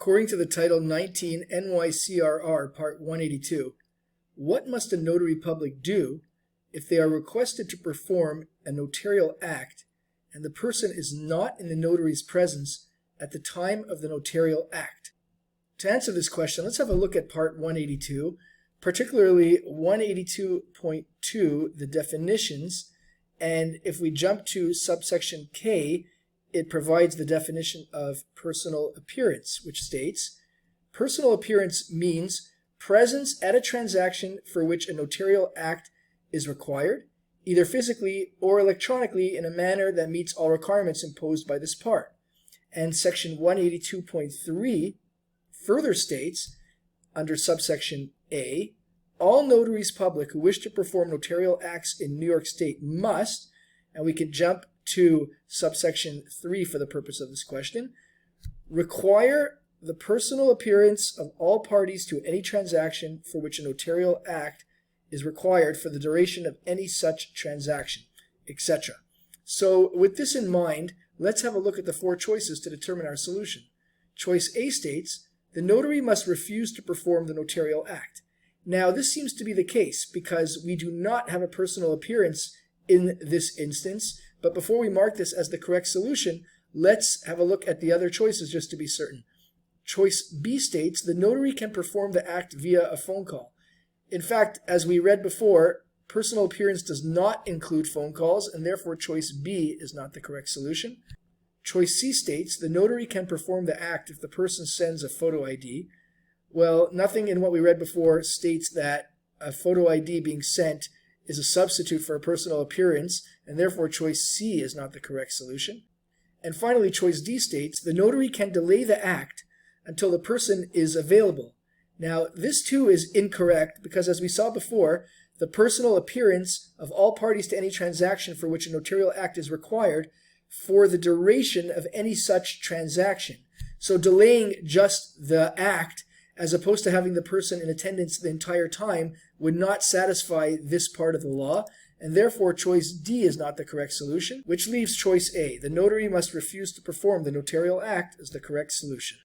According to the Title 19 NYCRR Part 182, what must a notary public do if they are requested to perform a notarial act and the person is not in the notary's presence at the time of the notarial act? To answer this question, let's have a look at Part 182, particularly 182.2, the definitions, and if we jump to subsection K, it provides the definition of personal appearance, which states, personal appearance means presence at a transaction for which a notarial act is required, either physically or electronically in a manner that meets all requirements imposed by this part. And section 182.3 further states, under subsection A, all notaries public who wish to perform notarial acts in New York State must, and we can jump to subsection 3 for the purpose of this question, require the personal appearance of all parties to any transaction for which a notarial act is required for the duration of any such transaction, etc. So with this in mind, let's have a look at the four choices to determine our solution. Choice A states, the notary must refuse to perform the notarial act. Now this seems to be the case because we do not have a personal appearance in this instance, but before we mark this as the correct solution, let's have a look at the other choices just to be certain. Choice B states the notary can perform the act via a phone call. In fact, as we read before, personal appearance does not include phone calls, and therefore choice B is not the correct solution. Choice C states the notary can perform the act if the person sends a photo ID. Well, nothing in what we read before states that a photo ID being sent is a substitute for a personal appearance, and therefore choice C is not the correct solution. And finally, choice D states the notary can delay the act until the person is available. Now, this too is incorrect because, as we saw before, the personal appearance of all parties to any transaction for which a notarial act is required for the duration of any such transaction. So delaying just the act as opposed to having the person in attendance the entire time would not satisfy this part of the law, and therefore choice D is not the correct solution, which leaves choice A. The notary must refuse to perform the notarial act as the correct solution.